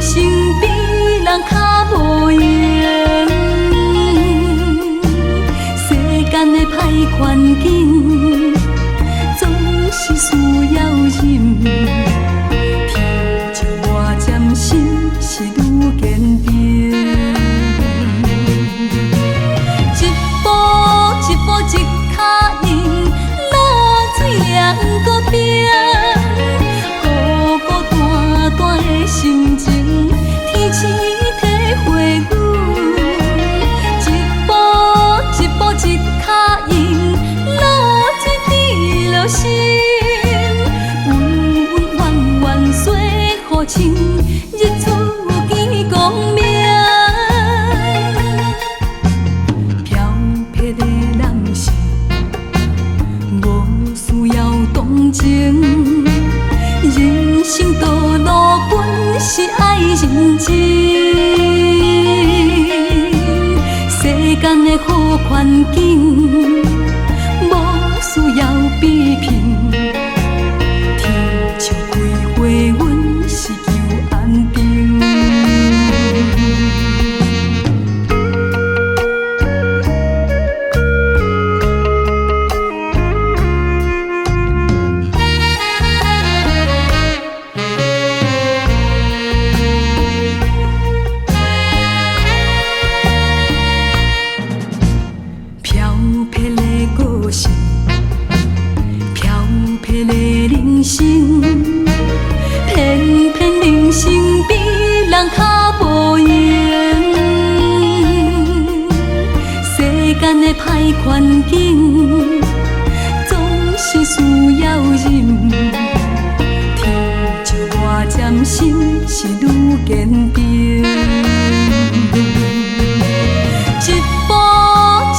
生比人较无用。世间的歹环境，总是需要忍。天照我渐心是愈坚定。一步一步一脚印，落水两个冰。孤孤单单的心情，天星体会阮。一步一步一脚印，落水滴落心。温温暖暖水好清，日出见光明。漂泊的人生，无需要同情。人生道路本是爱认真，世间的好环境，无需要比拼。天笑开花，阮是求安定。漂泊的个性，漂泊的人生，偏偏人生比人较无用。世间的歹环境，总是需要忍。天照我渐心是愈坚定。一步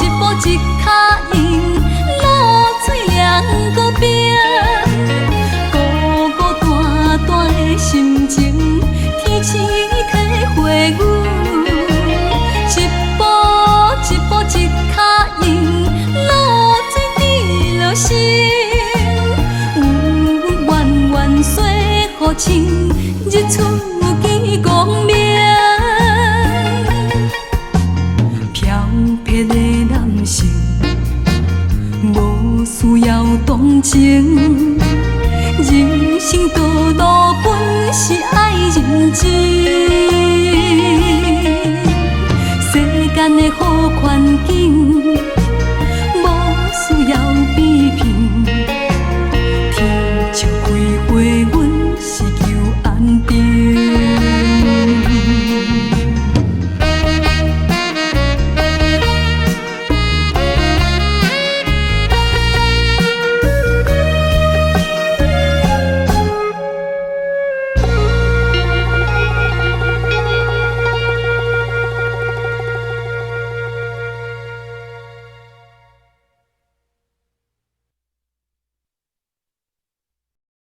一步一脚印，落水两个冰。孤孤单单的心情，天星体会阮。一步一步一脚印，落水滴落心。温温暖暖水好清，日出见光明。漂泊的人生，无需要同情。人生道路本是爱认真，世间的好环境。